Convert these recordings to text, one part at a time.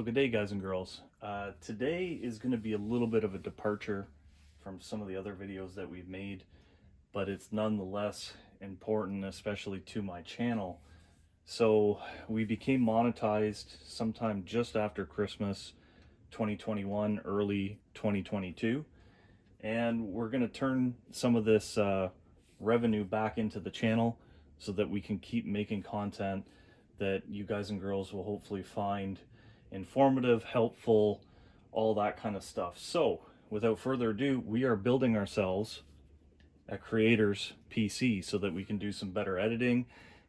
Good day, guys and girls. Today is going to be a little bit of a departure from some of the other videos that we've made, but it's nonetheless important, especially to my channel. So we became monetized sometime just after Christmas 2021, early 2022, and we're going to turn some of this revenue back into the channel so that we can keep making content that you guys and girls will hopefully find informative, helpful, all that kind of stuff. So without further ado, we are building ourselves a creator's PC so that we can do some better editing.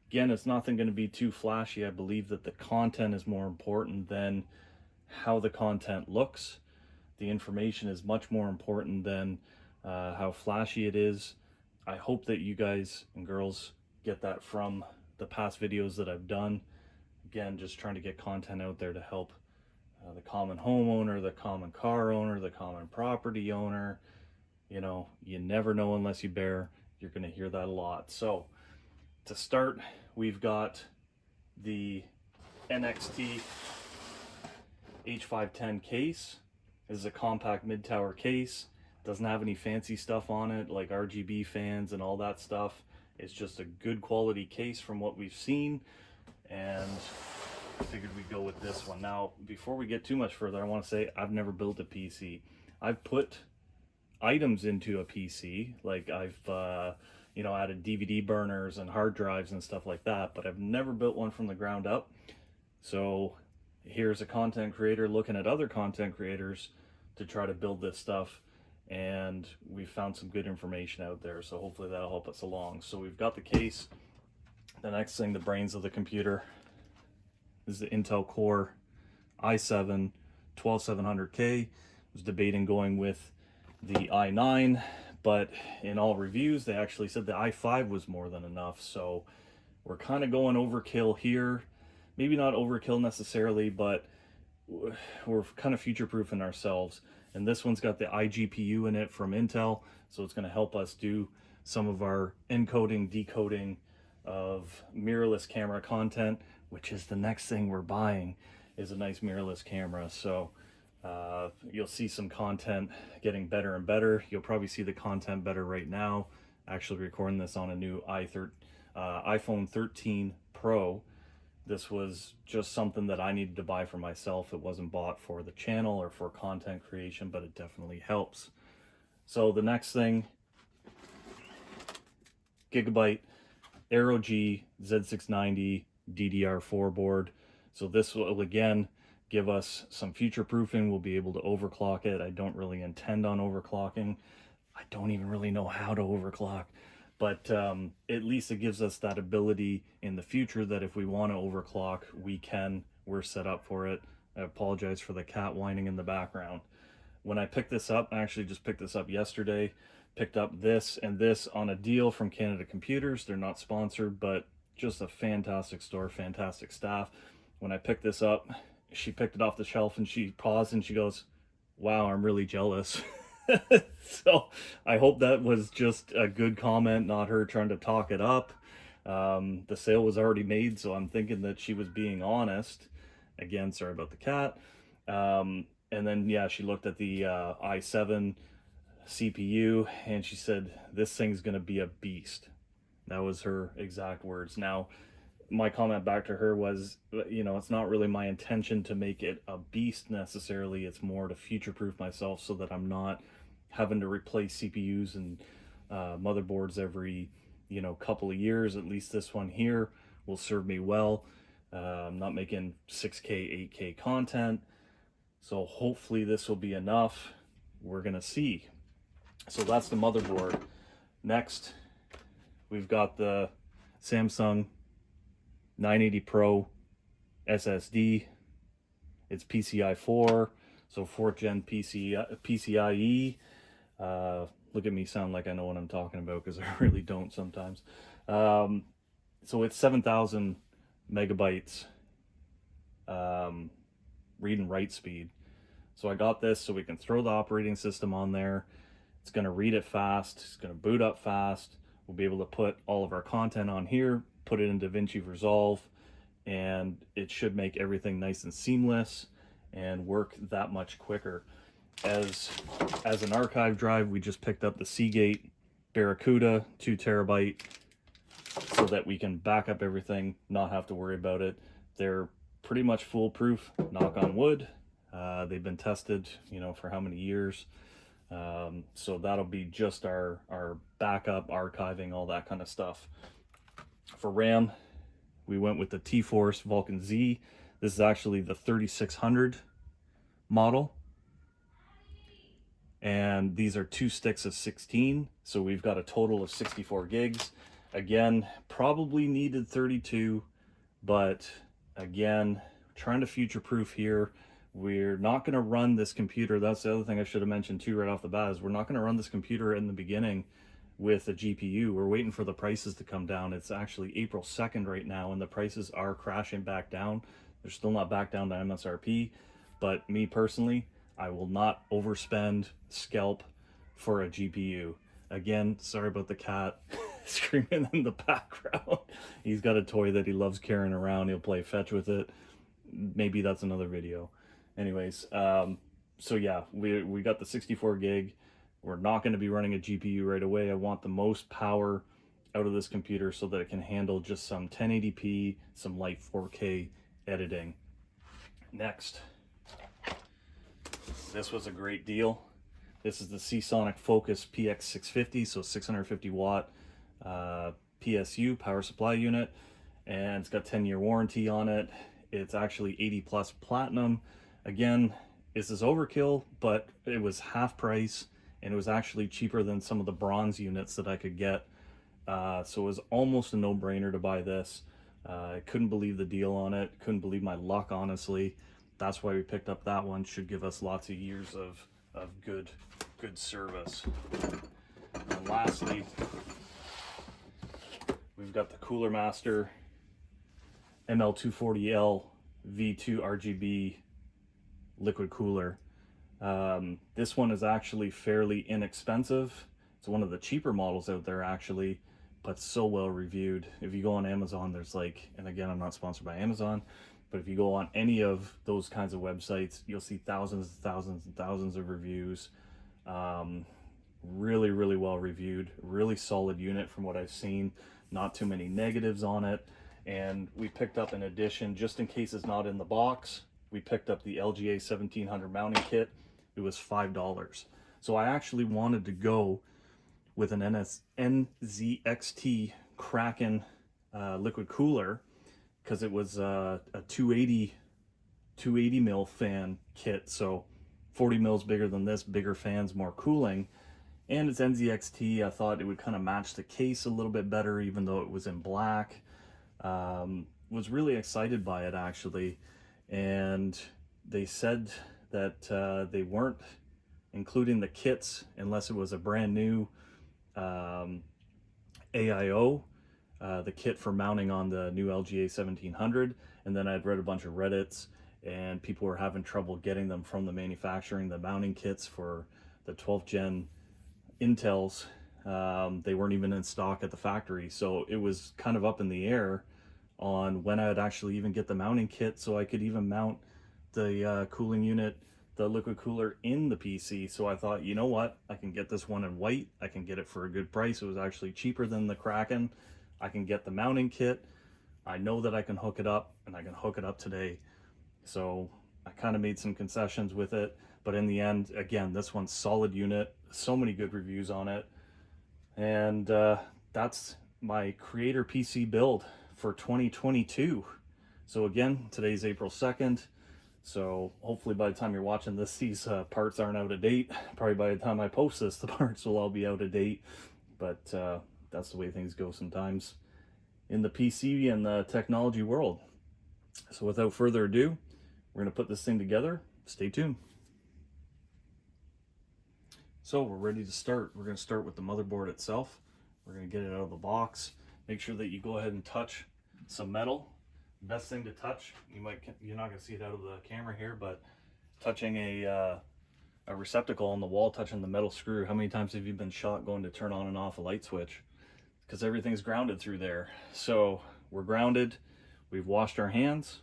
Again, it's nothing going to be too flashy. I believe that the content is more important than how the content looks. The information is much more important than how flashy it is. I hope that you guys and girls get that from the past videos that I've done. Again, just trying to get content out there to help the common homeowner, the common car owner, the common property owner. You know, you never know unless you bear. You're going to hear that a lot. So to start, we've got the NXT H510 case. This is a compact mid-tower case. Doesn't have any fancy stuff on it like RGB fans and all that stuff. It's just a good quality case from what we've seen, and I figured we'd go with this one. Now, before we get too much further, I want to say I've never built a PC. I've put items into a PC, like I've added DVD burners and hard drives and stuff like that, but I've never built one from the ground up. So here's a content creator looking at other content creators to try to build this stuff, and we found some good information out there, so hopefully that'll help us along. So we've got the case. The next thing, the brains of the computer, is the Intel Core i7 12700K. I was debating going with the i9, but in all reviews they actually said the i5 was more than enough, so we're kind of going overkill here. Maybe not overkill necessarily, but we're kind of future-proofing ourselves. And this one's got the iGPU in it from Intel, so it's going to help us do some of our encoding, decoding of mirrorless camera content, which is the next thing we're buying, is a nice mirrorless camera. So you'll see some content getting better and better. You'll probably see the content better right now. Actually recording this on a new iPhone 13 Pro. This was just something that I needed to buy for myself. It wasn't bought for the channel or for content creation, but it definitely helps. So the next thing, Gigabyte Aero G Z690 DDR4 board. So this will again give us some future proofing. We'll be able to overclock it. I don't really intend on overclocking. I don't even really know how to overclock. But at least it gives us that ability in the future that if we want to overclock, we can. We're set up for it. I apologize for the cat whining in the background. When I picked this up, I actually just picked this up yesterday, picked up this and this on a deal from Canada Computers. They're not sponsored, but just a fantastic store, fantastic staff. When I picked this up, she picked it off the shelf and she paused and she goes, "Wow, I'm really jealous." So I hope that was just a good comment, not her trying to talk it up. The sale was already made, so I'm thinking that she was being honest. Again, sorry about the cat. And then, yeah, she looked at the i7 CPU and she said, "This thing's going to be a beast." That was her exact words. Now, my comment back to her was, it's not really my intention to make it a beast necessarily. It's more to future-proof myself so that I'm not having to replace CPUs and motherboards every, couple of years. At least this one here will serve me well. I'm not making 6K, 8K content. So hopefully this will be enough. We're going to see. So that's the motherboard. Next, we've got the Samsung 980 Pro SSD. It's PCI 4, so 4th gen PCIe. Look at me sound like I know what I'm talking about, because I really don't sometimes. So it's 7,000 megabytes read and write speed. So I got this so we can throw the operating system on there. It's going to read it fast. It's going to boot up fast. We'll be able to put all of our content on here, put it in DaVinci Resolve, and it should make everything nice and seamless. and work that much quicker. As an archive drive, we just picked up the Seagate Barracuda 2 terabyte so that we can back up everything, not have to worry about it. They're pretty much foolproof, knock on wood. They've been tested, you know, for how many years. So that'll be just our backup, archiving, all that kind of stuff. For RAM, we went with the T-Force Vulcan Z. This is actually the 3600 model. And these are 2 sticks of 16. So we've got a total of 64 gigs. Again, probably needed 32, but again, trying to future-proof here. We're not going to run this computer. That's the other thing I should have mentioned too right off the bat, is we're not going to run this computer in the beginning with a GPU. We're waiting for the prices to come down. It's actually April 2nd right now, and the prices are crashing back down. They're still not back down to MSRP, but me personally, I will not overspend, scalp for a GPU. Again, sorry about the cat screaming in the background. He's got a toy that he loves carrying around. He'll play fetch with it. Maybe that's another video. Anyways, so yeah, we got the 64 gig. We're not going to be running a GPU right away. I want the most power out of this computer so that it can handle just some 1080p, some light 4K editing. Next, this was a great deal. This is the Seasonic Focus PX650, so 650 watt PSU, power supply unit, and it's got 10-year warranty on it. It's actually 80 plus platinum. Again, this is overkill, but it was half price, and it was actually cheaper than some of the bronze units that I could get. So it was almost a no-brainer to buy this. I couldn't believe the deal on it. Couldn't believe my luck, honestly. That's why we picked up that one. Should give us lots of years of good service. And lastly, we've got the Cooler Master ML240L V2 RGB liquid cooler. This one is actually fairly inexpensive. It's one of the cheaper models out there actually, but so well reviewed. If you go on Amazon, there's like, and again, I'm not sponsored by Amazon, but if you go on any of those kinds of websites, you'll see thousands and thousands and thousands of reviews. Really, really well reviewed, really solid unit from what I've seen. Not too many negatives on it. And we picked up an addition, just in case it's not in the box, we picked up the LGA 1700 mounting kit. It was $5. So I actually wanted to go with an NZXT Kraken liquid cooler, because it was a 280 mil fan kit, so 40 mils bigger than this, bigger fans, more cooling, and it's NZXT. I thought it would kind of match the case a little bit better, even though it was in black. Was really excited by it actually, and they said that they weren't including the kits unless it was a brand new AIO, the kit for mounting on the new LGA 1700. And then I'd read a bunch of Reddits, and people were having trouble getting them from the manufacturing, the mounting kits for the 12th gen Intels. They weren't even in stock at the factory, so it was kind of up in the air on when I'd actually even get the mounting kit, so I could even mount the cooling unit, the liquid cooler, in the PC. So I thought, you know what, I can get this one in white. I can get it for a good price. It was actually cheaper than the Kraken. I can get the mounting kit. I know that I can hook it up, and I can hook it up today. So I kind of made some concessions with it, but in the end, again, this one's solid unit. So many good reviews on it. And that's my Creator PC build for 2022. So again, today's April 2nd. So hopefully by the time you're watching this, these parts aren't out of date. Probably by the time I post this, the parts will all be out of date. But that's the way things go sometimes in the PC and the technology world. So without further ado, we're going to put this thing together. Stay tuned. So we're ready to start. We're going to start with the motherboard itself. We're going to get it out of the box. Make sure that you go ahead and touch some metal. Best thing to touch, you're not going to see it out of the camera here, but touching a receptacle on the wall, touching the metal screw. How many times have you been shot going to turn on and off a light switch? Because everything's grounded through there. So we're grounded. We've washed our hands.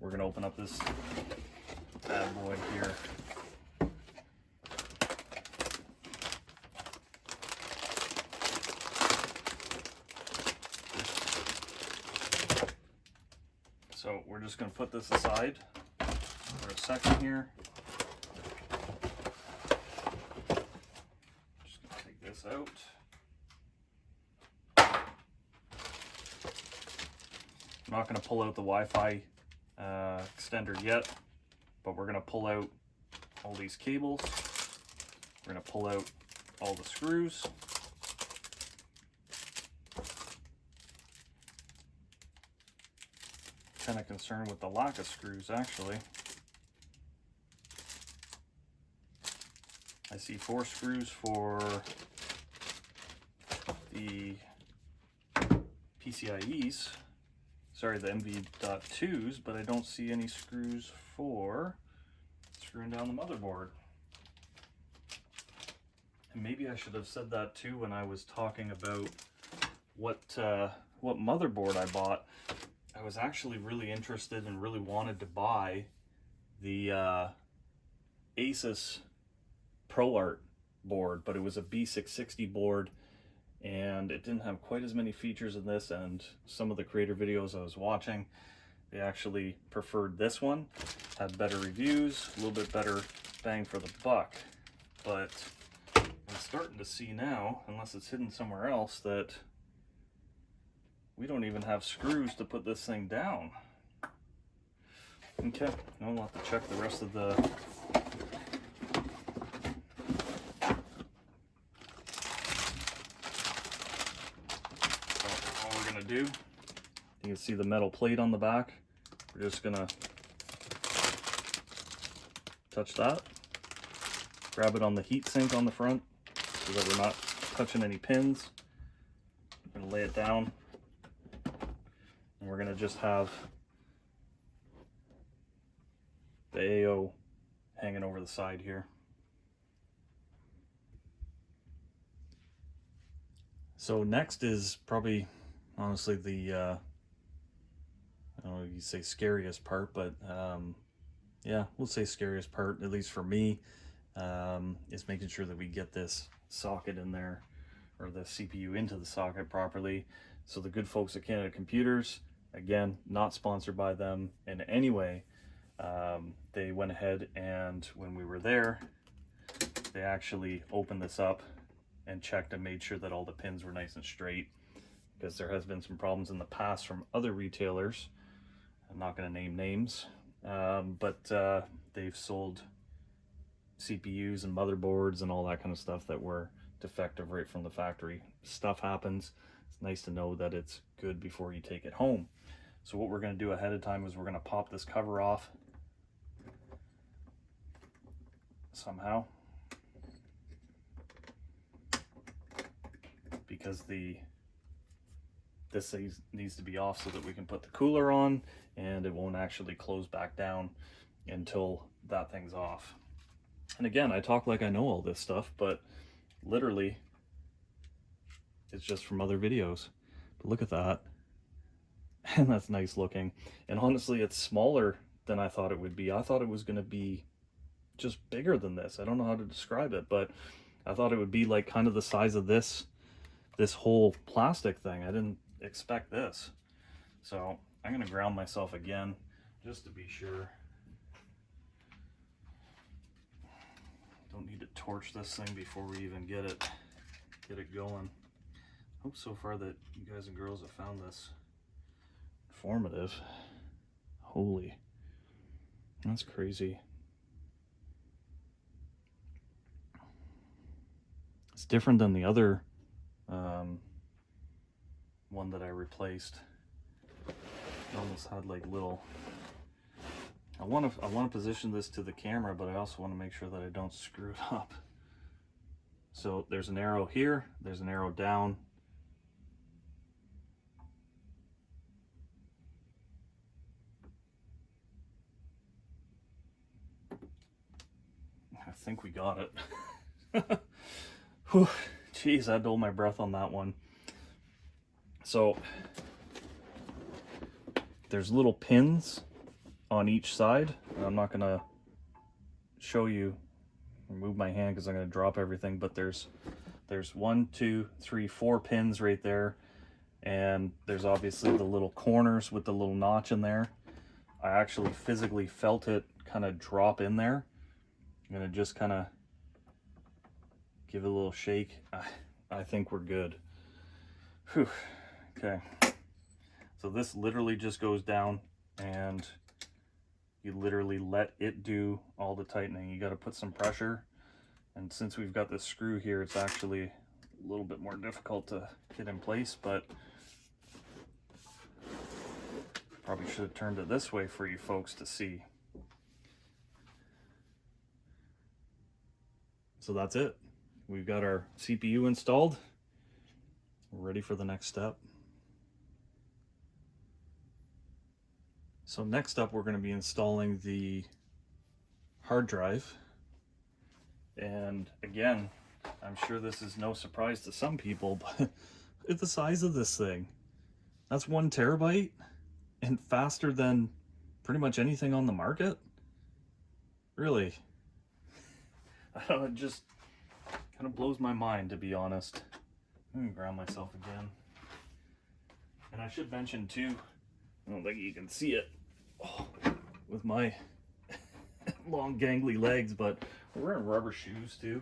we're gonna open up this bad boy here. So we're just going to put this aside for a second here. Just going to take this out. I'm not going to pull out the Wi-Fi extender yet, but we're going to pull out all these cables. We're going to pull out all the screws. Kind of concerned with the lack of screws, actually. I see 4 screws for the PCIe's, sorry, the MV.2s, but I don't see any screws for screwing down the motherboard. And maybe I should have said that too when I was talking about what motherboard I bought. I was actually really interested and really wanted to buy the Asus ProArt board, but it was a B660 board and it didn't have quite as many features in this, and some of the creator videos I was watching, they actually preferred this one, had better reviews, a little bit better bang for the buck. But I'm starting to see now, unless it's hidden somewhere else, that we don't even have screws to put this thing down. Okay, now we'll have to check the rest of the... So all we're gonna do, you can see the metal plate on the back. We're just gonna touch that, grab it on the heat sink on the front so that we're not touching any pins. I'm gonna lay it down. And we're going to just have the AO hanging over the side here. So next is probably, honestly, the, I don't know if you say scariest part, but yeah, we'll say scariest part, at least for me, is making sure that we get this socket in there, or the CPU into the socket properly. So the good folks at Canada Computers, again, not sponsored by them in any way, they went ahead and when we were there, they actually opened this up and checked and made sure that all the pins were nice and straight, because there has been some problems in the past from other retailers. I'm not going to name names, but they've sold CPUs and motherboards and all that kind of stuff that were defective right from the factory. Stuff happens. It's nice to know that it's good before you take it home. So what we're going to do ahead of time is we're going to pop this cover off somehow, because this needs to be off so that we can put the cooler on, and it won't actually close back down until that thing's off. And again, I talk like I know all this stuff, but literally it's just from other videos. But look at that. And that's nice looking. And honestly, it's smaller than I thought it would be. I thought it was going to be just bigger than this. I don't know how to describe it, but I thought it would be like kind of the size of this whole plastic thing. I didn't expect this. So I'm going to ground myself again just to be sure. Don't need to torch this thing before we even get it going. Hope so far that you guys and girls have found this informative. Holy, that's crazy. It's different than the other one that I replaced. It almost had like little, I want to position this to the camera, but I also want to make sure that I don't screw it up. So there's an arrow here, there's an arrow down. I think we got it. Whew, geez, I had to hold my breath on that one. So there's little pins on each side. I'm not going to show you, move my hand because I'm going to drop everything, but there's 1, 2, 3, 4 pins right there, and there's obviously the little corners with the little notch in there. I actually physically felt it kind of drop in there. I'm going to just kind of give it a little shake. I think we're good. Whew. Okay. So this literally just goes down, and you literally let it do all the tightening. You got to put some pressure, and since we've got this screw here, it's actually a little bit more difficult to get in place, but probably should have turned it this way for you folks to see. So that's it. We've got our CPU installed. We're ready for the next step. So next up, we're going to be installing the hard drive. And again, I'm sure this is no surprise to some people, but look at the size of this thing. That's 1 terabyte and faster than pretty much anything on the market. Really. I don't know, it just kind of blows my mind, to be honest. Let me ground myself again. And I should mention too, I don't think you can see it with my long gangly legs, but we're wearing rubber shoes too.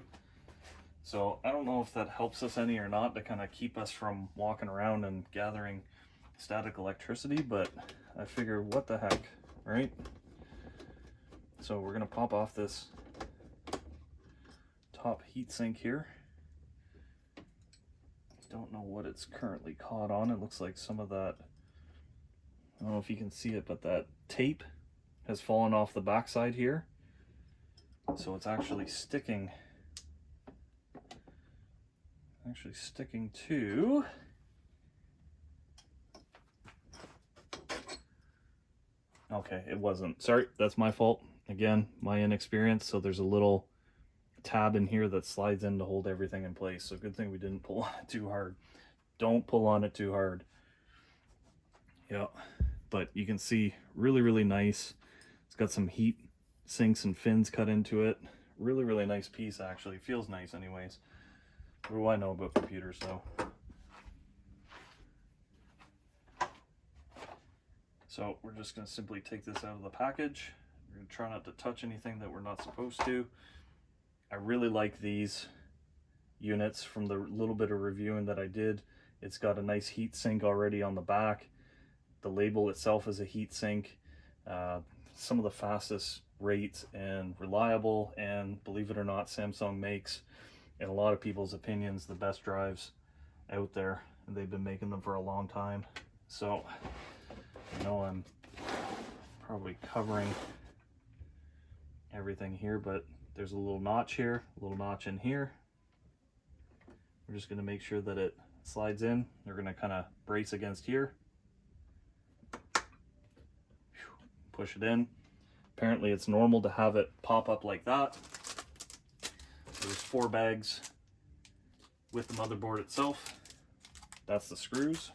So I don't know if that helps us any or not to kind of keep us from walking around and gathering static electricity, but I figure what the heck, right? So we're gonna pop off this top heatsink here. Don't know what it's currently caught on. It looks like some of that, I don't know if you can see it, but that tape has fallen off the backside here. So it's actually sticking to okay, it wasn't. Sorry, that's my fault. Again, my inexperience. So there's a little tab in here that slides in to hold everything in place. So good thing we didn't pull on it too hard. Don't pull on it too hard. Yeah, but you can see really nice. It's got some heat sinks and fins cut into it. Really nice piece, actually. Feels nice anyways. What do I know about computers though? So we're just going to simply take this out of the package. We're going to try not to touch anything that we're not supposed to. I really like these units from the little bit of reviewing that I did. It's got a nice heat sink already on the back. The label itself is a heat sink. Some of the fastest rates and reliable, and believe it or not, Samsung makes, in a lot of people's opinions, the best drives out there, and they've been making them for a long time. So I know I'm probably covering everything here, but there's a little notch here, a little notch in here. We're just going to make sure that it slides in. They're going to kind of brace against here. Push it in. Apparently it's normal to have it pop up like that. There's 4 bags with the motherboard itself. That's the screws.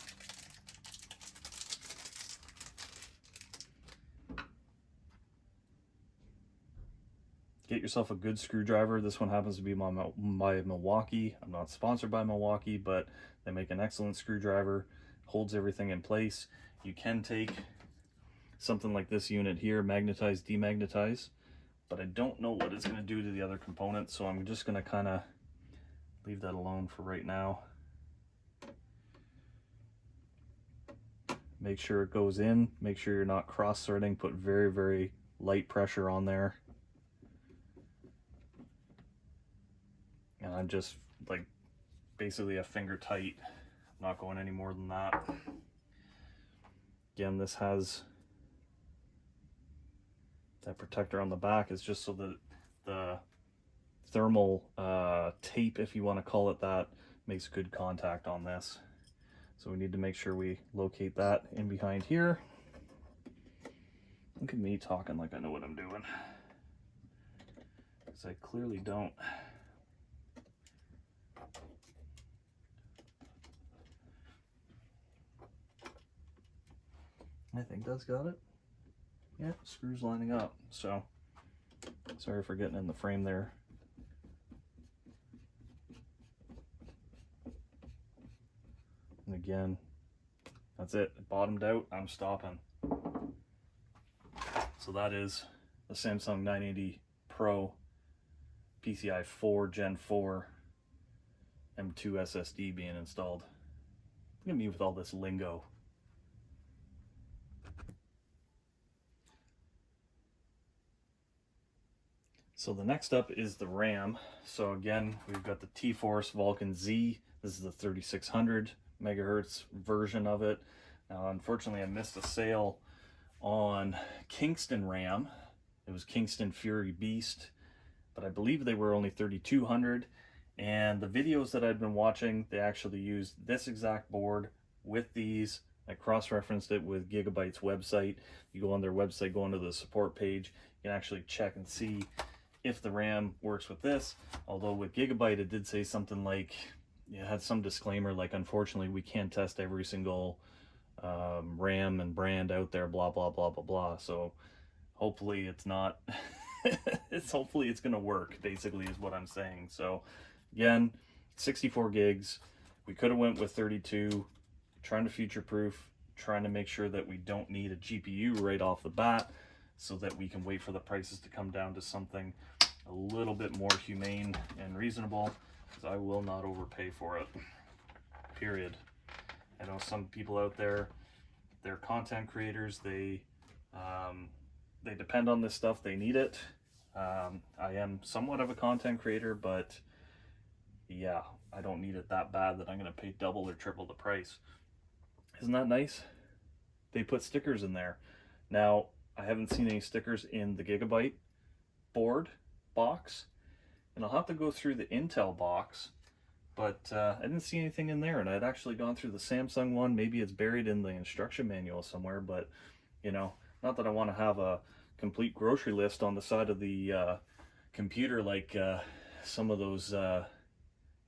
Get yourself a good screwdriver. This one happens to be by Milwaukee. I'm not sponsored by Milwaukee, but they make an excellent screwdriver. Holds everything in place. You can take something like this unit here, magnetize, demagnetize, but I don't know what it's going to do to the other components, so I'm just going to kind of leave that alone for right now. Make sure it goes in. Make sure you're not cross-threading. Put very light pressure on there. And I'm just like basically a finger tight. I'm not going any more than that. Again, this has that protector on the back. Is just so that the thermal tape, if you want to call it that, makes good contact on this. So we need to make sure we locate that in behind here. Look at me talking like I know what I'm doing, because I clearly don't. I think that's got it. Yeah, screws lining up. So sorry for getting in the frame there. And again, that's it. It bottomed out. I'm stopping. So that is the Samsung 980 Pro PCI 4 Gen 4 M2 SSD being installed. Look at me with all this lingo. So the next up is the RAM. So again, we've got the T-Force Vulcan Z. This is the 3600 megahertz version of it. Now, unfortunately, I missed a sale on Kingston RAM. It was Kingston Fury Beast, but I believe they were only 3200. And the videos that I've been watching, they actually used this exact board with these. I cross-referenced it with Gigabyte's website. You go on their website, go onto the support page, you can actually check and see if the RAM works with this. Although with Gigabyte, it did say something like, it had some disclaimer like, unfortunately, we can't test every single RAM and brand out there, blah, blah, blah, blah, blah. So hopefully it's not, hopefully it's gonna work, basically is what I'm saying. So again, 64 gigs. We could have went with 32, trying to future-proof, trying to make sure that we don't need a GPU right off the bat, so that we can wait for the prices to come down to something a little bit more humane and reasonable, because I will not overpay for it, period. I know some people out there, they're content creators, they depend on this stuff, they need it. I am somewhat of a content creator, but yeah, I don't need it that bad that I'm going to pay double or triple the price. Isn't that nice? They put stickers in there. Now, I haven't seen any stickers in the Gigabyte board box, and I'll have to go through the Intel box, but I didn't see anything in there, and I'd actually gone through the Samsung one. Maybe it's buried in the instruction manual somewhere, but you know, not that I want to have a complete grocery list on the side of the computer like some of those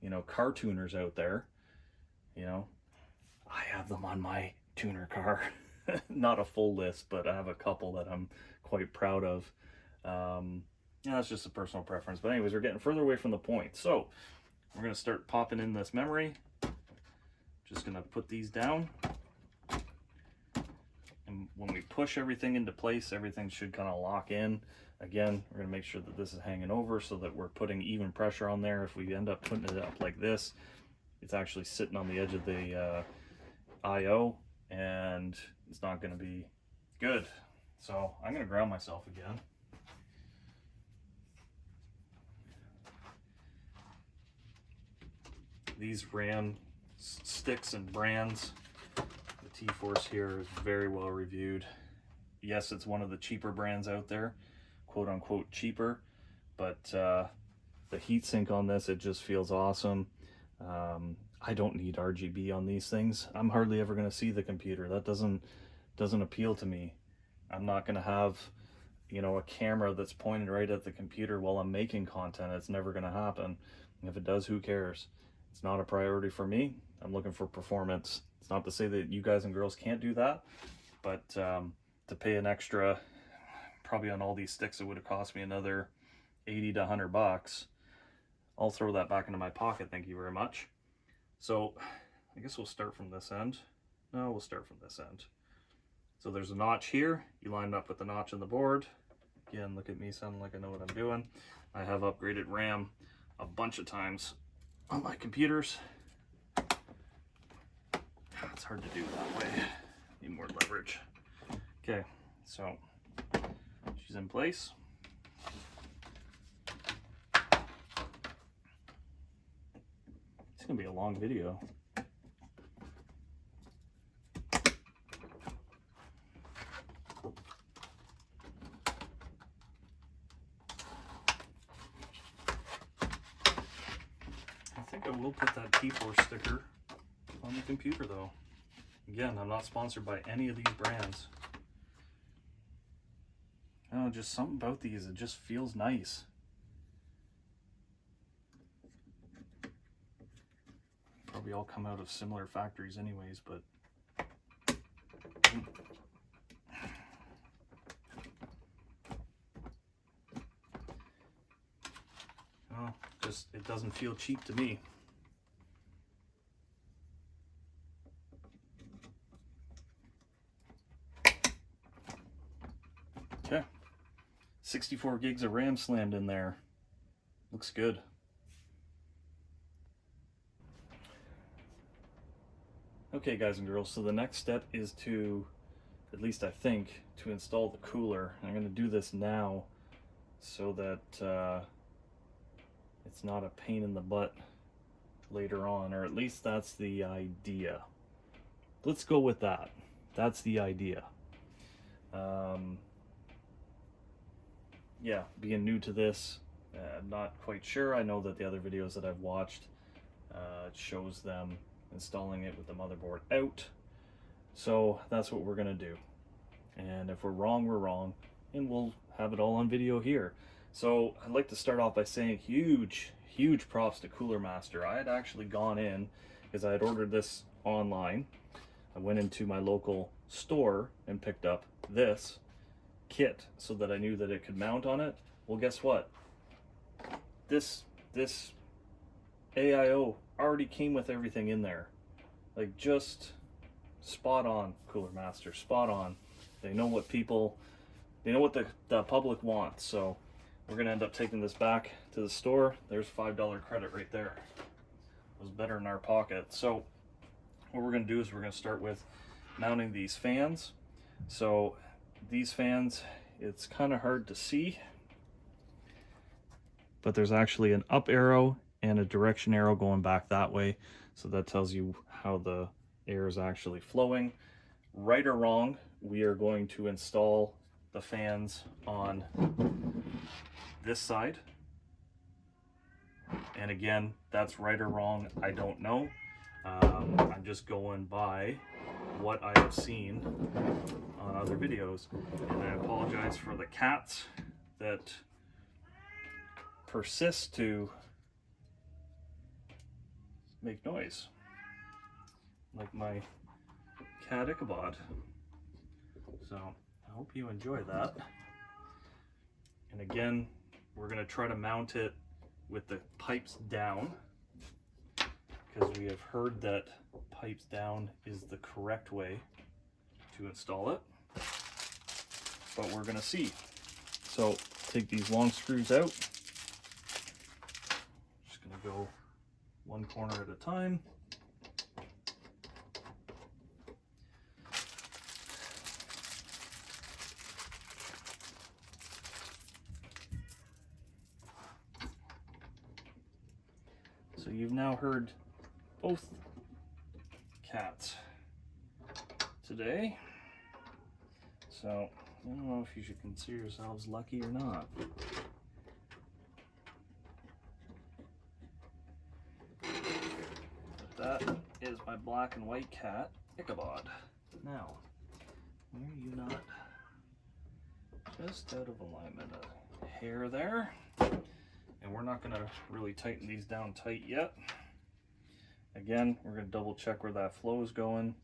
you know, car tuners out there. You know, I have them on my tuner car. Not a full list, but I have a couple that I'm quite proud of. Yeah, that's just a personal preference. But anyways, we're getting further away from the point. So we're going to start popping in this memory. Just going to put these down. And when we push everything into place, everything should kind of lock in. Again, we're going to make sure that this is hanging over so that we're putting even pressure on there. If we end up putting it up like this, it's actually sitting on the edge of the I/O, and it's not going to be good. So I'm going to ground myself again. These RAM sticks and brands, the T-Force here is very well reviewed. Yes, it's one of the cheaper brands out there, quote unquote cheaper, but the heatsink on this, it just feels awesome. I don't need RGB on these things. I'm hardly ever going to see the computer. That doesn't appeal to me. I'm not going to have, you know, a camera that's pointed right at the computer while I'm making content. It's never going to happen. If it does, who cares? It's not a priority for me. I'm looking for performance. It's not to say that you guys and girls can't do that, but to pay an extra, probably on all these sticks, it would have cost me another 80 to 100 bucks. I'll throw that back into my pocket, thank you very much. So I guess we'll start from this end. No, we'll start from this end. So there's a notch here. You line it up with the notch on the board. Again, look at me sounding like I know what I'm doing. I have upgraded RAM a bunch of times on my computers. It's hard to do that way. Need more leverage. Okay, so she's in place. It's gonna be a long video. I think I will put that T-Force sticker on the computer though. Again, I'm not sponsored by any of these brands. I don't know, just something about these, it just feels nice. Probably all come out of similar factories anyways, but Well, just it doesn't feel cheap to me. Okay, 64 gigs of RAM slammed in there. Looks good. Okay guys and girls, so the next step is to, at least I think, to install the cooler. I'm going to do this now so that it's not a pain in the butt later on, or at least that's the idea. Let's go with that. That's the idea. Yeah, being new to this, I'm not quite sure. I know that the other videos that I've watched, it shows them installing it with the motherboard out. So that's what we're gonna do. And if we're wrong, we're wrong, and we'll have it all on video here. So I'd like to start off by saying huge props to Cooler Master. I had actually gone in, because I had ordered this online. I went into my local store and picked up this kit so that I knew that it could mount on it. Well, guess what? This AIO already came with everything in there. Like, just spot on, Cooler Master, spot on. They know what people, they know what the public wants. So we're gonna end up taking this back to the store. There's $5 credit right there. It was better in our pocket. So what we're gonna do is we're gonna start with mounting these fans. So these fans, it's kind of hard to see, but there's actually an up arrow and a direction arrow going back that way. So that tells you how the air is actually flowing. Right or wrong, we are going to install the fans on this side. And again, that's right or wrong, I don't know. I'm just going by what I have seen on other videos. And I apologize for the cats that persist to make noise, like my cat Ichabod. So I hope you enjoy that. And again, we're going to try to mount it with the pipes down, because we have heard that pipes down is the correct way to install it. But we're going to see. So take these long screws out. Just going to go one corner at a time. So you've now heard both cats today. So I don't know if you should consider yourselves lucky or not. But that is my black and white cat, Ichabod. Now, are you not just out of alignment? A hair there. And we're not going to really tighten these down tight yet. Again, we're going to double check where that flow is going.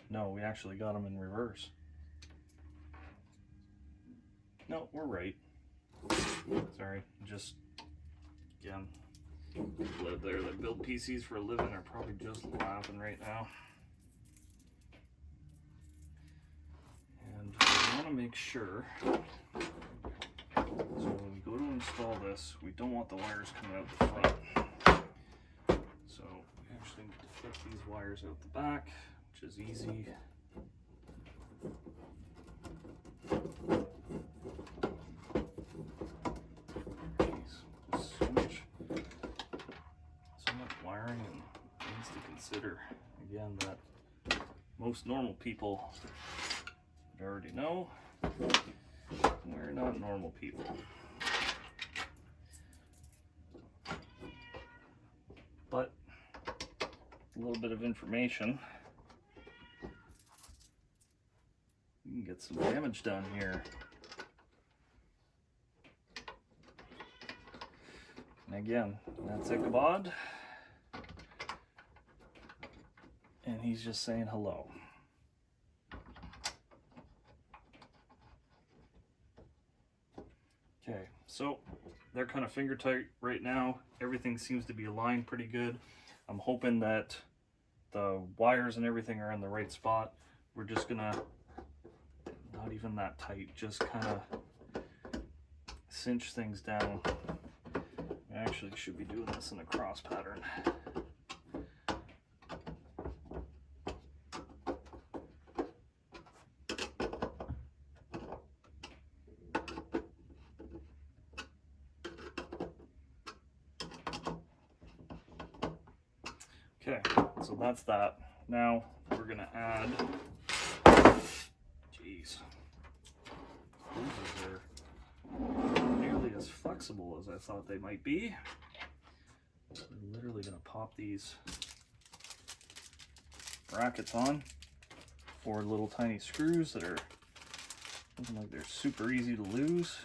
No, we actually got them in reverse. No, we're right. Sorry, just, again, people out there that build PCs for a living are probably just laughing right now. And we want to make sure, so when we go to install this, we don't want the wires coming out the front. So we actually need to flip these wires out the back, which is easy. Jeez, so much wiring and things to consider. Again, that most normal people would already know. We're not normal people. But a little bit of information. You can get some damage done here. And again, that's Ichabod. And he's just saying hello. Okay, so they're kind of finger tight right now. Everything seems to be aligned pretty good. I'm hoping that the wires and everything are in the right spot. We're just gonna, not even that tight, just kind of cinch things down. I actually should be doing this in a cross pattern. Okay, so that's that. Now we're gonna add, geez, these are not nearly as flexible as I thought they might be. I'm literally gonna pop these brackets on, 4 little tiny screws that are looking like they're super easy to lose.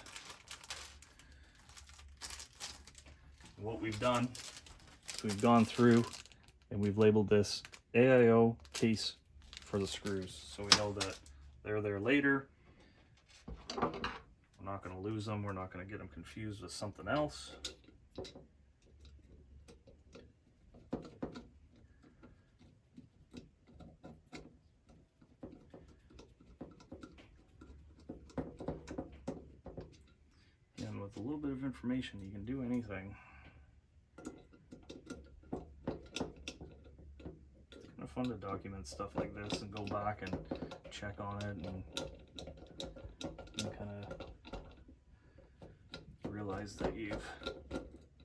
And what we've done is we've gone through and we've labeled this AIO case for the screws, so we know that they're there later. We're not going to lose them. We're not going to get them confused with something else. And with a little bit of information, you can do anything. Fun to document stuff like this and go back and check on it and kind of realize that you've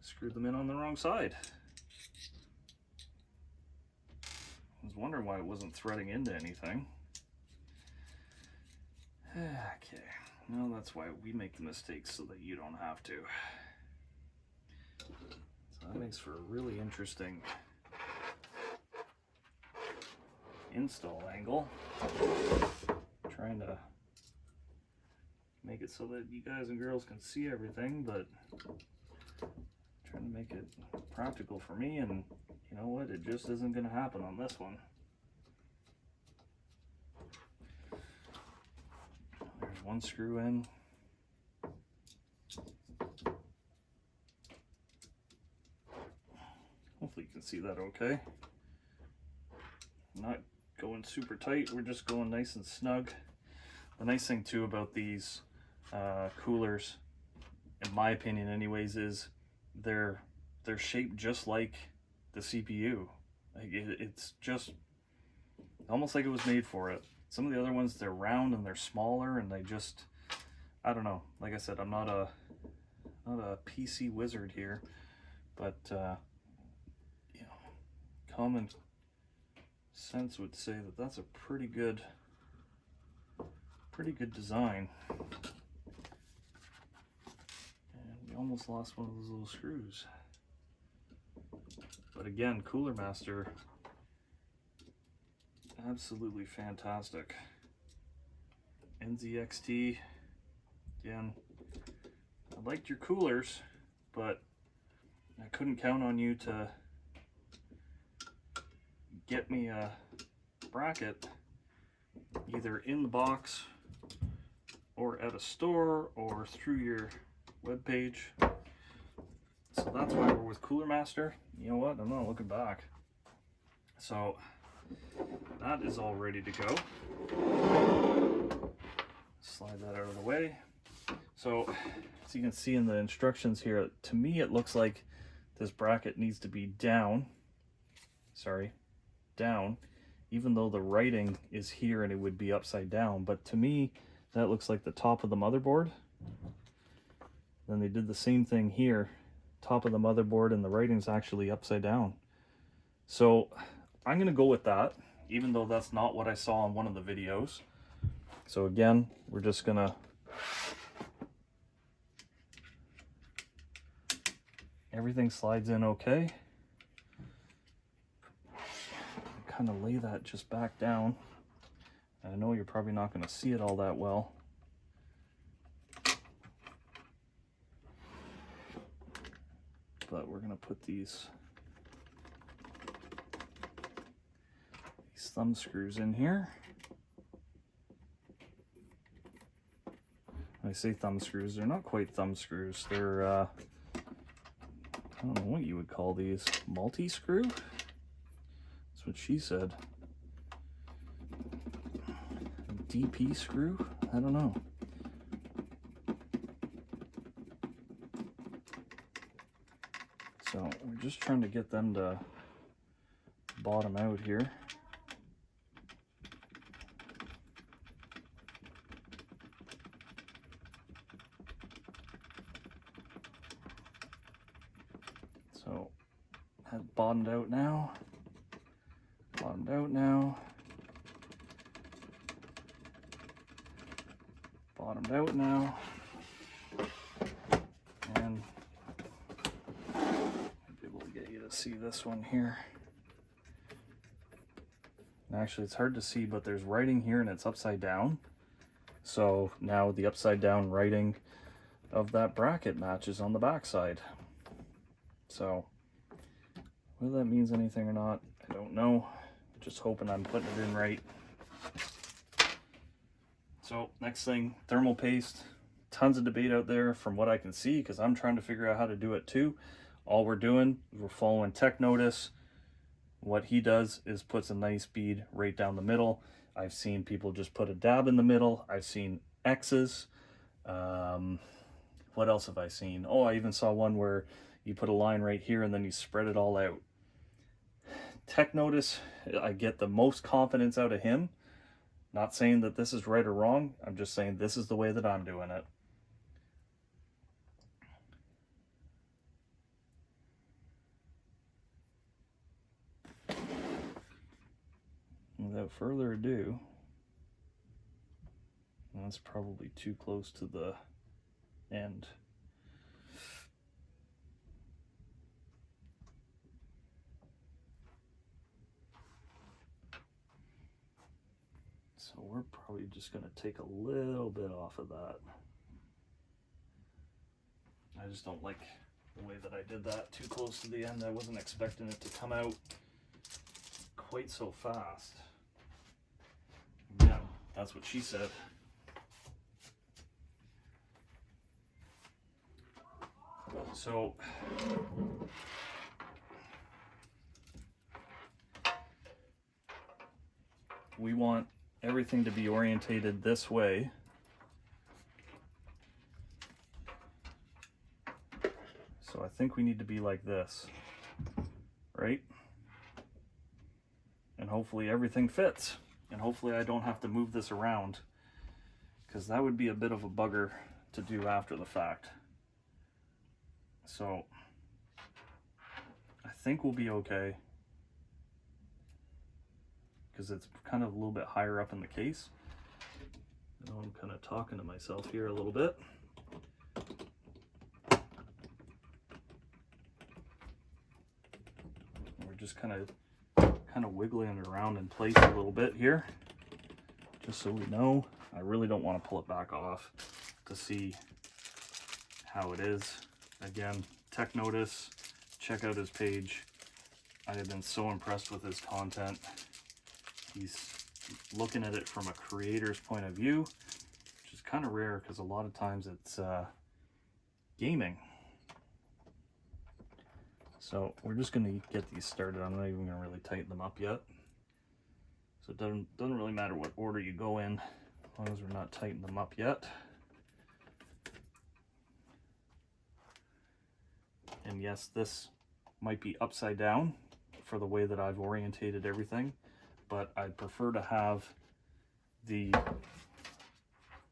screwed them in on the wrong side. I was wondering why it wasn't threading into anything. Okay, well, that's why we make the mistakes, so that you don't have to. So that makes for a really interesting install angle. Trying to make it so that you guys and girls can see everything, but trying to make it practical for me, and you know what, it just isn't going to happen on this one. There's one screw in. Hopefully you can see that okay. Not going super tight, we're just going nice and snug. The nice thing too about these coolers, in my opinion anyways, is they're shaped just like the CPU. Like it's just almost like it was made for it. Some of the other ones, they're round and they're smaller, and they just, I don't know. Like I said, I'm not a PC wizard here, but you know, common sense would say that that's a pretty good design. And we almost lost one of those little screws. But again, Cooler Master, absolutely fantastic. NZXT, again, I liked your coolers, but I couldn't count on you to get me a bracket either in the box or at a store or through your webpage. So that's why we're with Cooler Master. You know what? I'm not looking back. So that is all ready to go. Slide that out of the way. So as you can see in the instructions here, to me it looks like this bracket needs to be down. Sorry, down, even though the writing is here and it would be upside down. But to me, that looks like the top of the motherboard. Then they did the same thing here, top of the motherboard, and the writing's actually upside down. So I'm gonna go with that, even though that's not what I saw in one of the videos. So again, we're just gonna everything slides in okay. Kind of lay that just back down. I know you're probably not going to see it all that well. But we're going to put these thumb screws in here. I say thumb screws, they're not quite thumb screws. They're, I don't know what you would call these. Multi-screw? That's what she said. DP screw? I don't know. So we're just trying to get them to bottom out here. So that's bottomed out now. Bottomed out now. Bottomed out now. And I'll be able to get you to see this one here. And actually, it's hard to see, but there's writing here and it's upside down. So now the upside down writing of that bracket matches on the back side. So whether that means anything or not, I don't know. Just hoping I'm putting it in right. So next thing, thermal paste. Tons of debate out there from what I can see, because I'm trying to figure out how to do it too. All we're doing is we're following tech notice. What he does is puts a nice bead right down the middle. I've seen people just put a dab in the middle. I've seen X's. What else have I seen? Oh, I even saw one where you put a line right here and then you spread it all out. Tech notice, I get the most confidence out of him. Not saying that this is right or wrong. I'm just saying this is the way that I'm doing it. Without further ado, that's probably too close to the end. So we're probably just going to take a little bit off of that. I just don't like the way that I did that too close to the end. I wasn't expecting it to come out quite so fast. Yeah, that's what she said. So we want everything to be orientated this way. So I think we need to be like this, right? And hopefully everything fits. And hopefully I don't have to move this around, because that would be a bit of a bugger to do after the fact. So I think we'll be okay, because it's kind of a little bit higher up in the case. I know I'm kind of talking to myself here a little bit. We're just kind of wiggling it around in place a little bit here, just so we know. I really don't want to pull it back off to see how it is. Again, tech notice, check out his page. I have been so impressed with his content. He's looking at it from a creator's point of view, which is kind of rare because a lot of times it's gaming. So we're just going to get these started. I'm not even going to really tighten them up yet. So it doesn't really matter what order you go in, as long as we're not tightening them up yet. And yes, this might be upside down for the way that I've orientated everything, but I'd prefer to have the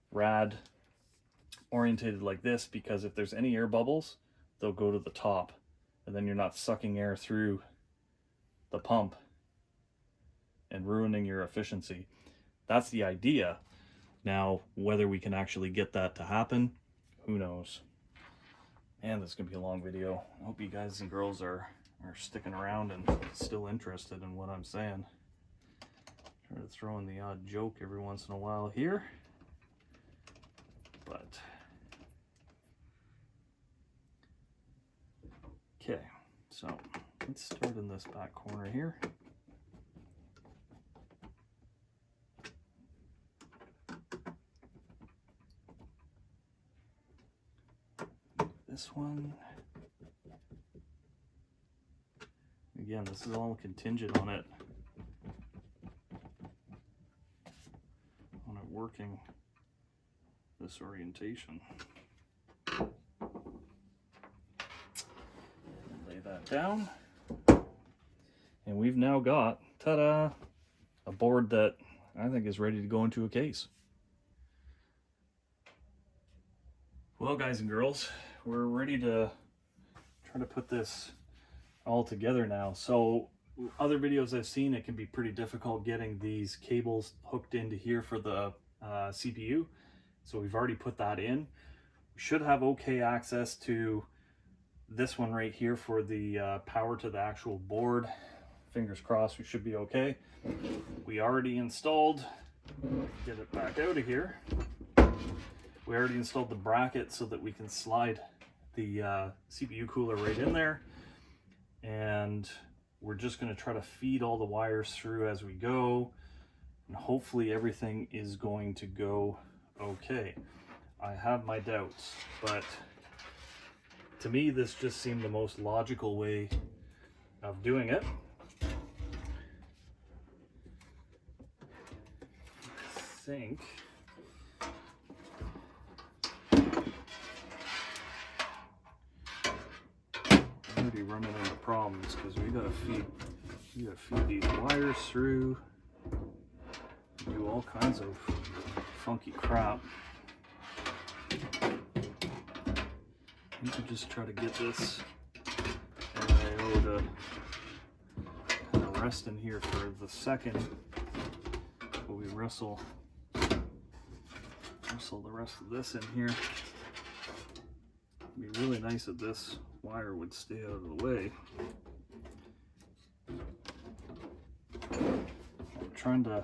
rad orientated like this, because if there's any air bubbles, they'll go to the top, and then you're not sucking air through the pump and ruining your efficiency. That's the idea. Now, whether we can actually get that to happen, who knows? Man, this is gonna be a long video. I hope you guys and girls are sticking around and still interested in what I'm saying. Try to throw in the odd joke every once in a while here, but okay. So let's start in this back corner here. this one. Again, this is all contingent on it working this orientation. Lay that down. And we've now got, ta-da, a board that I think is ready to go into a case. Well, guys and girls, we're ready to try to put this all together now. So other videos I've seen, it can be pretty difficult getting these cables hooked into here for the CPU. So we've already put that in. We should have okay access to this one right here for the power to the actual board. Fingers crossed, we should be okay. We already installed, get it back out of here. We already installed the bracket so that we can slide the CPU cooler right in there. And we're just going to try to feed all the wires through as we go. And hopefully everything is going to go okay. I have my doubts, but to me this just seemed the most logical way of doing it. I think I'm already running into problems because we gotta feed these wires through, do all kinds of funky crap. We could just try to get this NIO to kind of rest in here for the second while we wrestle the rest of this in here. It'd be really nice if this wire would stay out of the way. I'm trying to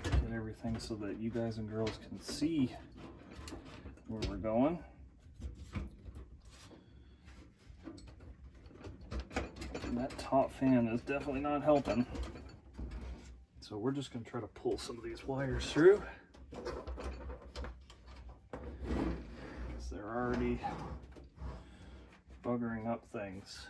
get everything so that you guys and girls can see where we're going. And that top fan is definitely not helping. So we're just going to try to pull some of these wires through. Because they're already buggering up things.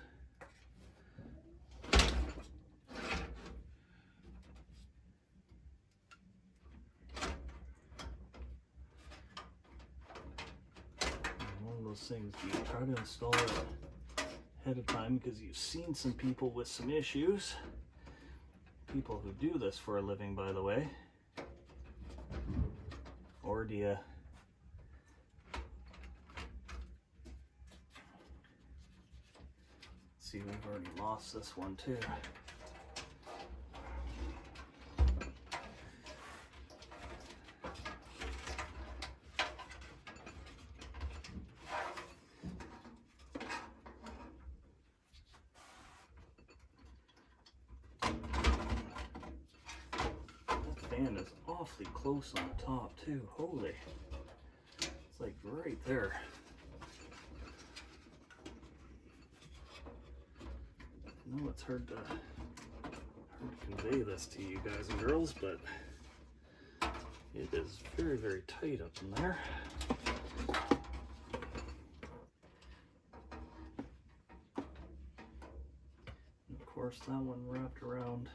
Those things you try to install it ahead of time because you've seen some people with some issues. People who do this for a living, by the way. Or do you see, we've already lost this one too. Fan is awfully close on the top too. Holy, it's like right there. I know it's hard to convey this to you guys and girls, but it is very, very tight up in there. And of course that one wrapped around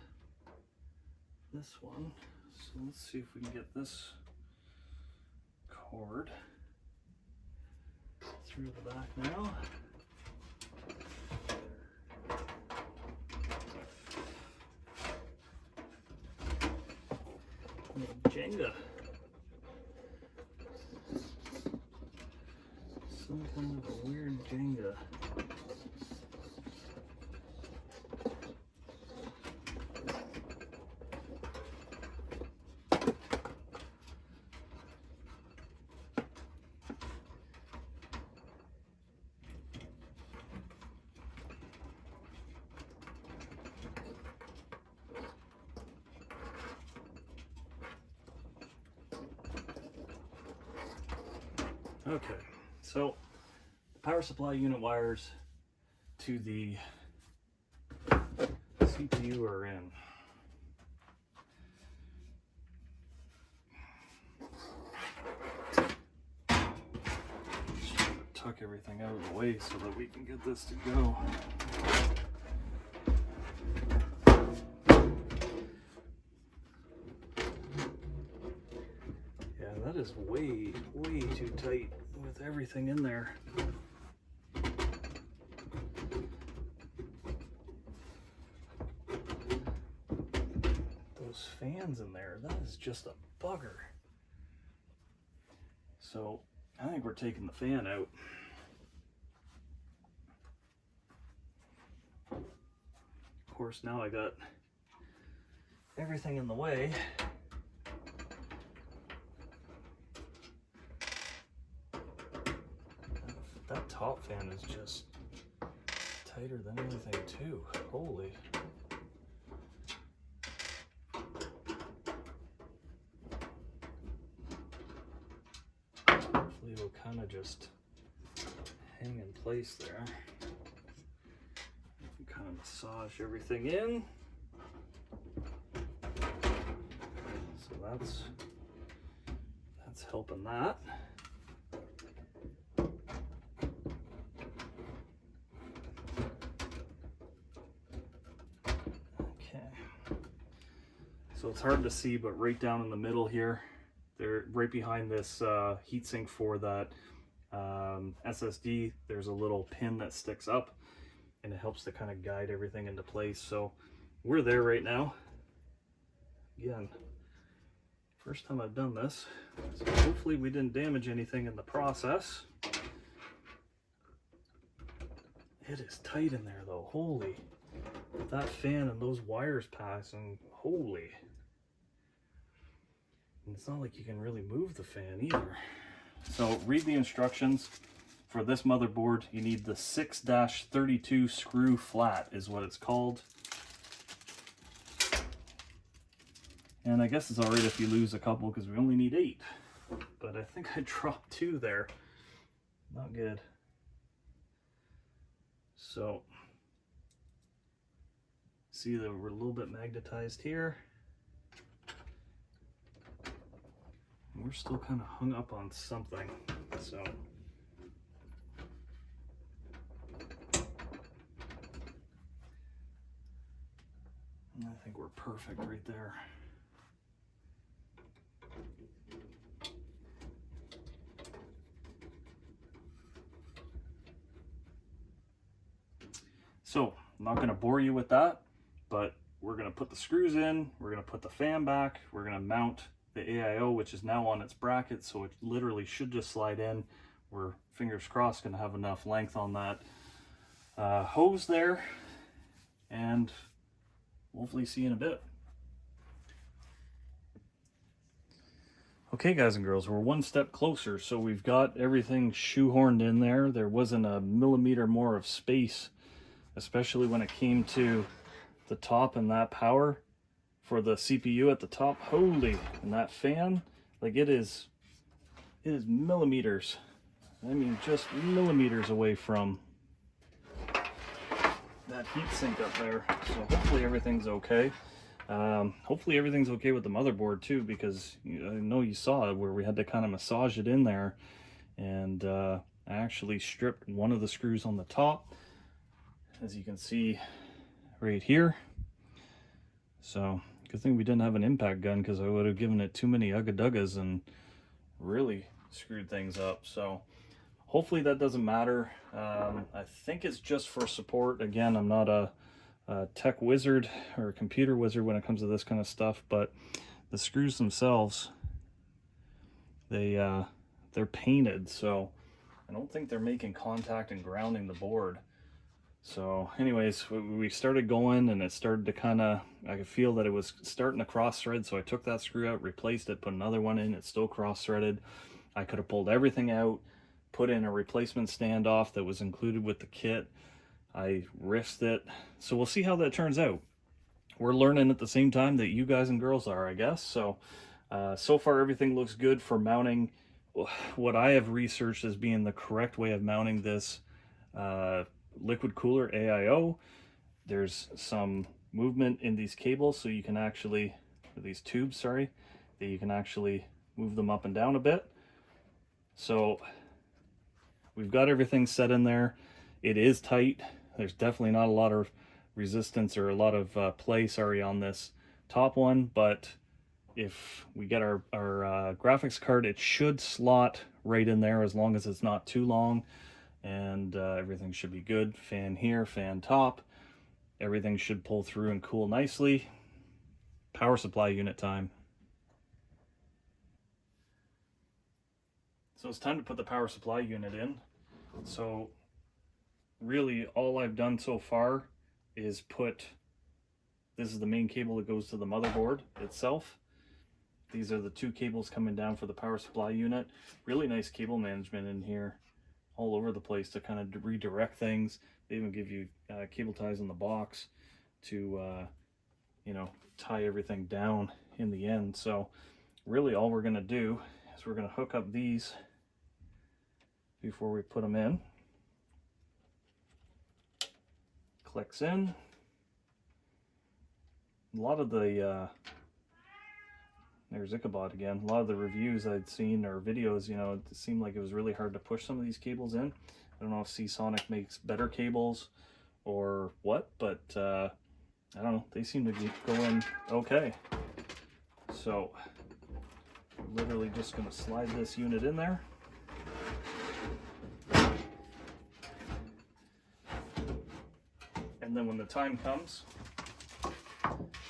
this one. So let's see if we can get this cord through the back now. Little Jenga. Some kind of a weird Jenga. Okay, so the power supply unit wires to the CPU are in. tuck everything out of the way so that we can get this to go. Yeah, that is way, way too tight with everything in there. Those fans in there, that is just a bugger. So I think we're taking the fan out. Of course, now I got everything in the way. That top fan is just tighter than anything too. Holy. Hopefully it'll kind of just hang in place there. Kind of massage everything in. So that's helping that. Okay. So it's hard to see, but right down in the middle here, there, right behind this heatsink for that SSD, there's a little pin that sticks up, and it helps to kind of guide everything into place. So we're there right now. Again, first time I've done this, so hopefully we didn't damage anything in the process. It is tight in there though, holy. With that fan and those wires passing, holy. And it's not like you can really move the fan either. So read the instructions. For this motherboard, you need the 6-32 screw flat is what it's called. And I guess it's all right if you lose a couple because we only need 8. But I think I dropped 2 there. Not good. So, see that we're a little bit magnetized here. We're still kind of hung up on something. So, I think we're perfect right there. So, I'm not going to bore you with that, but we're going to put the screws in, we're going to put the fan back, we're going to mount the AIO, which is now on its bracket, so it literally should just slide in. We're, fingers crossed, going to have enough length on that hose there, and hopefully see you in a bit. Okay guys and girls, we're one step closer. So we've got everything shoehorned in there. There wasn't a millimeter more of space, especially when it came to the top and that power for the CPU at the top. Holy, and that fan, like it is millimeters. I mean, just millimeters away from that heatsink up there. So hopefully everything's okay. Hopefully everything's okay with the motherboard too, because I know you saw it where we had to kind of massage it in there, and I actually stripped one of the screws on the top, as you can see right here. So good thing we didn't have an impact gun, because I would have given it too many ugga-duggas and really screwed things up. So hopefully that doesn't matter. I think it's just for support. Again, I'm not a tech wizard or a computer wizard when it comes to this kind of stuff, but the screws themselves, they're painted, so I don't think they're making contact and grounding the board. So anyways, we started going, and it started to kind of, I could feel that it was starting to cross thread, so I took that screw out, replaced it, put another one in. It's still cross threaded. I could have pulled everything out, put in a replacement standoff that was included with the kit. I risked it, so we'll see how that turns out. We're learning at the same time that you guys and girls are, I guess. So so far everything looks good for mounting what I have researched as being the correct way of mounting this liquid cooler AIO. There's some movement in these cables, so you can actually, these tubes, sorry, that you can actually move them up and down a bit. So we've got everything set in there. It is tight. There's definitely not a lot of resistance or a lot of play, sorry, on this top one, but if we get our graphics card, it should slot right in there as long as it's not too long, and everything should be good. Fan here, fan top. Everything should pull through and cool nicely. Power supply unit time. So it's time to put the power supply unit in. So really all I've done so far is put, this is the main cable that goes to the motherboard itself. These are the two cables coming down for the power supply unit. Really nice cable management in here, all over the place to kind of redirect things. They even give you cable ties in the box to, you know, tie everything down in the end. So really all we're gonna do is we're gonna hook up these before we put them in. Clicks in. A lot of the there's Ichabod again. A lot of the reviews I'd seen or videos, you know, it seemed like it was really hard to push some of these cables in. I don't know if Seasonic makes better cables or what, but I don't know. They seem to go in okay. So I'm literally just going to slide this unit in there. And then when the time comes,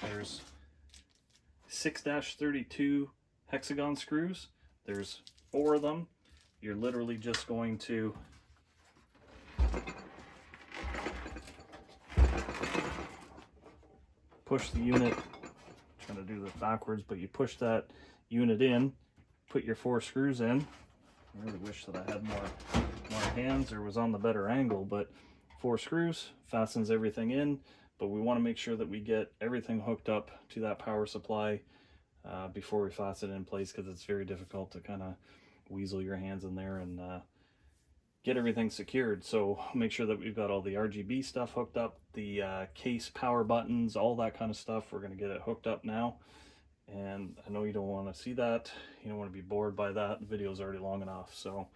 there's 6-32 hexagon screws. There's 4 of them. You're literally just going to push the unit. I'm trying to do this backwards, but you push that unit in, put your 4 screws in. I really wish that I had more hands or was on the better angle, but 4 screws, fastens everything in. But we want to make sure that we get everything hooked up to that power supply before we fasten it in place, because it's very difficult to kind of weasel your hands in there and get everything secured. So make sure that we've got all the RGB stuff hooked up, the case power buttons, all that kind of stuff. We're going to get it hooked up now. And I know you don't want to see that. You don't want to be bored by that. The video's already long enough. So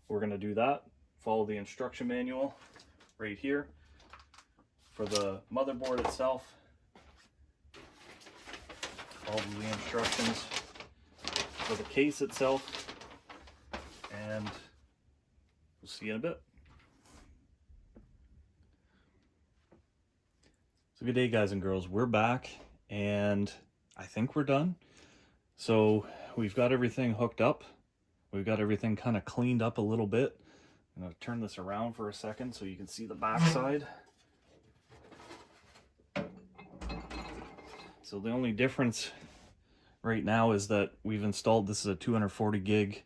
we're going to do that. Follow the instruction manual right here. For the motherboard itself, all of the instructions for the case itself, and we'll see you in a bit. So good day, guys and girls. We're back, and I think we're done. So we've got everything hooked up. We've got everything kind of cleaned up a little bit. I'm going to turn this around for a second so you can see the back side. So the only difference right now is that we've installed, this is a 240 gig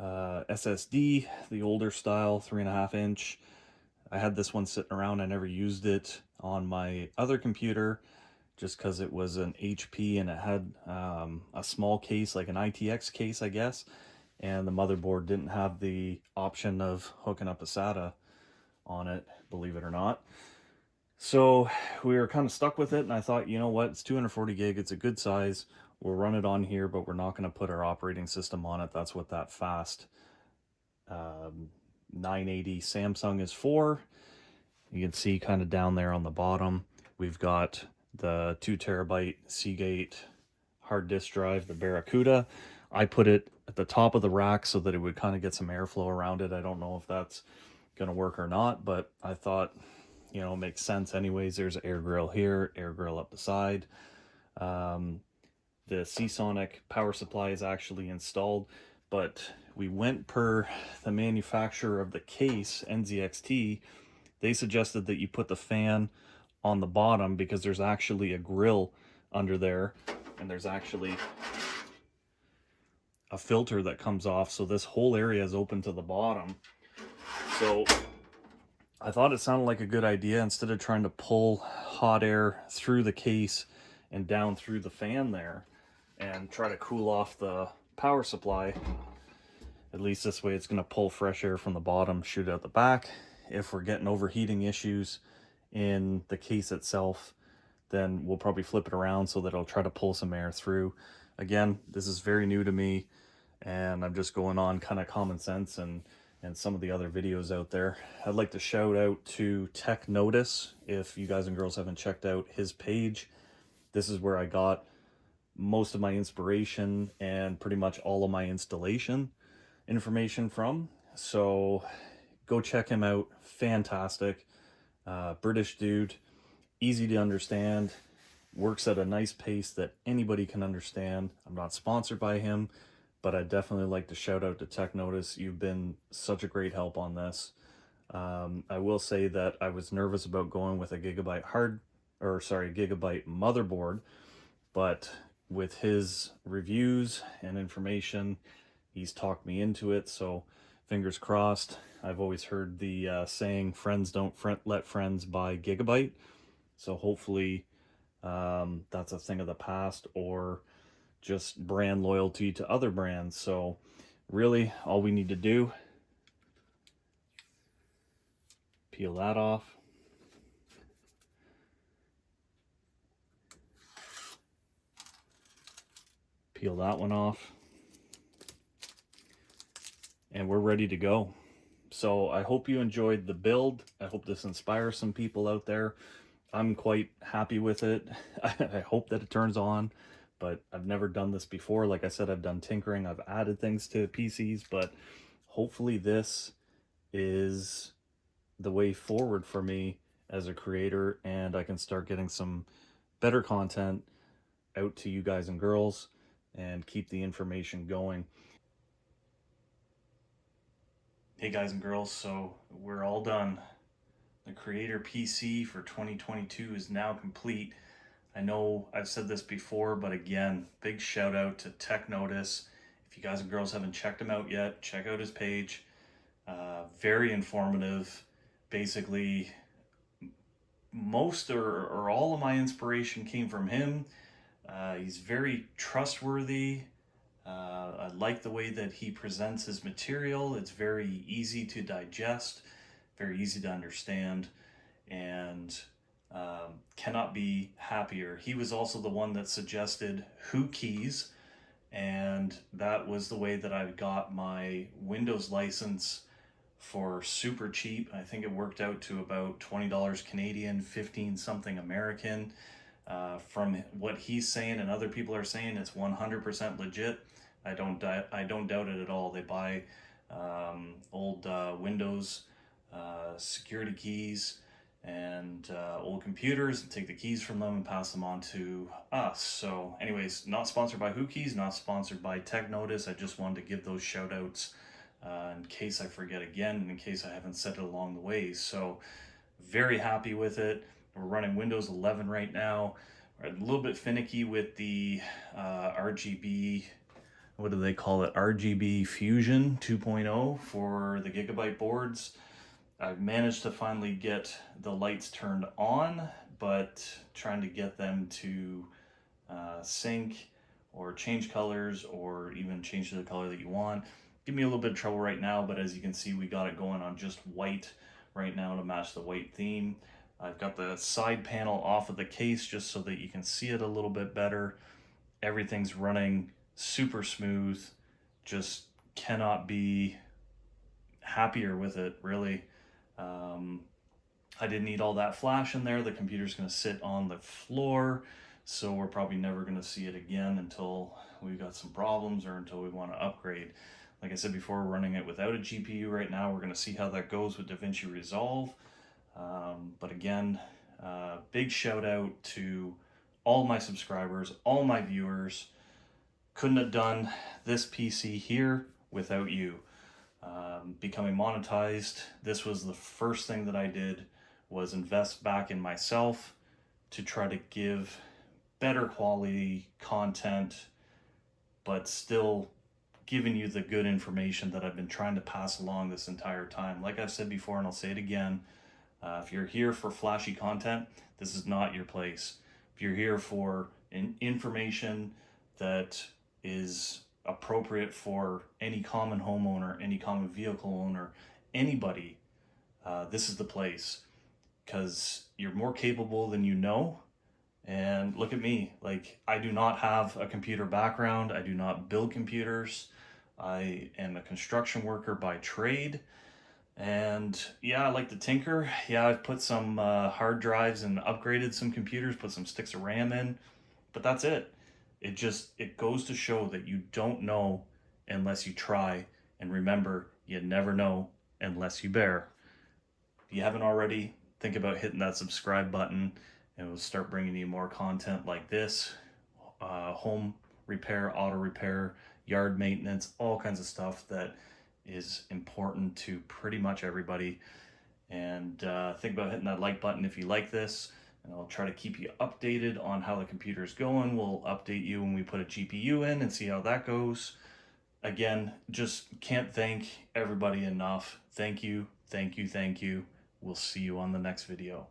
SSD, the older style, 3.5 inch. I had this one sitting around. I never used it on my other computer just because it was an HP and it had a small case, like an ITX case, I guess. And the motherboard didn't have the option of hooking up a SATA on it, believe it or not. So we were kind of stuck with it, and I thought, you know what, it's 240 gig, it's a good size. We'll run it on here, but we're not going to put our operating system on it. That's what that fast 980 Samsung is for. You can see kind of down there on the bottom, we've got the 2 terabyte Seagate hard disk drive, the Barracuda. I put it at the top of the rack so that it would kind of get some airflow around it. I don't know if that's going to work or not, but I thought, you know, makes sense anyways. There's an air grill here, air grill up the side. The Seasonic power supply is actually installed, but we went per the manufacturer of the case, NZXT. They suggested that you put the fan on the bottom because there's actually a grill under there, and there's actually a filter that comes off, so this whole area is open to the bottom. So I thought it sounded like a good idea, instead of trying to pull hot air through the case and down through the fan there and try to cool off the power supply. At least this way it's going to pull fresh air from the bottom, shoot out the back. If we're getting overheating issues in the case itself, then we'll probably flip it around so that it'll try to pull some air through. Again, this is very new to me, and I'm just going on kind of common sense and and some of the other videos out there. I'd like to shout out to Tech Notice. If you guys and girls haven't checked out his page, this is where I got most of my inspiration and pretty much all of my installation information from. So go check him out. Fantastic. British dude, easy to understand, works at a nice pace that anybody can understand. I'm not sponsored by him, but I'd definitely like to shout out to Tech Notice. You've been such a great help on this. I will say that I was nervous about going with a Gigabyte Gigabyte motherboard, but with his reviews and information, he's talked me into it. So fingers crossed. I've always heard the saying, friends don't let friends buy Gigabyte. So hopefully that's a thing of the past, or just brand loyalty to other brands. So really all we need to do, peel that off. Peel that one off. And we're ready to go. So I hope you enjoyed the build. I hope this inspires some people out there. I'm quite happy with it. I hope that it turns on, but I've never done this before. Like I said, I've done tinkering. I've added things to PCs, but hopefully this is the way forward for me as a creator, and I can start getting some better content out to you guys and girls and keep the information going. Hey guys and girls, so we're all done. The Creator PC for 2022 is now complete. I know I've said this before, but again, big shout out to Tech Notice. If you guys and girls haven't checked him out yet, check out his page. Very informative. Basically, most or all of my inspiration came from him. He's very trustworthy. I like the way that he presents his material. It's very easy to digest, very easy to understand, and cannot be happier. He was also the one that suggested Who keys, and that was the way that I got my Windows license for super cheap. I think it worked out to about $20 Canadian, 15 something American. From what he's saying and other people are saying, it's 100% legit. I don't doubt it at all. They buy old Windows security keys and old computers, and take the keys from them and pass them on to us. So anyways, not sponsored by Who Keys, not sponsored by Tech Notice. I just wanted to give those shout outs in case I forget again, and in case I haven't said it along the way. So very happy with it. We're running Windows 11 right now. We're a little bit finicky with the RGB, what do they call it? RGB Fusion 2.0 for the Gigabyte boards. I've managed to finally get the lights turned on, but trying to get them to sync or change colors or even change to the color that you want. Give me a little bit of trouble right now, but as you can see, we got it going on just white right now to match the white theme. I've got the side panel off of the case just so that you can see it a little bit better. Everything's running super smooth. Just cannot be happier with it, really. I didn't need all that flash in there. The computer's going to sit on the floor, so we're probably never going to see it again until we've got some problems or until we want to upgrade. Like I said before, we're running it without a GPU right now. We're going to see how that goes with DaVinci Resolve. But again, big shout out to all my subscribers, all my viewers. Couldn't have done this PC here without you. Becoming monetized, this was the first thing that I did, was invest back in myself to try to give better quality content, but still giving you the good information that I've been trying to pass along this entire time. Like I've said before, and I'll say it again, if you're here for flashy content, this is not your place. If you're here for information that is appropriate for any common homeowner, any common vehicle owner, anybody, this is the place, because you're more capable than you know. And look at me, like, I do not have a computer background. I do not build computers. I am a construction worker by trade, and yeah, I like to tinker. Yeah, I've put some hard drives and upgraded some computers, put some sticks of RAM in, but that's it. It goes to show that you don't know unless you try, and remember, you never know unless you bear. If you haven't already, think about hitting that subscribe button, and we'll start bringing you more content like this, home repair, auto repair, yard maintenance, all kinds of stuff that is important to pretty much everybody. And think about hitting that like button if you like this, and I'll try to keep you updated on how the computer's going. We'll update you when we put a GPU in and see how that goes. Again, just can't thank everybody enough. Thank you, thank you, thank you. We'll see you on the next video.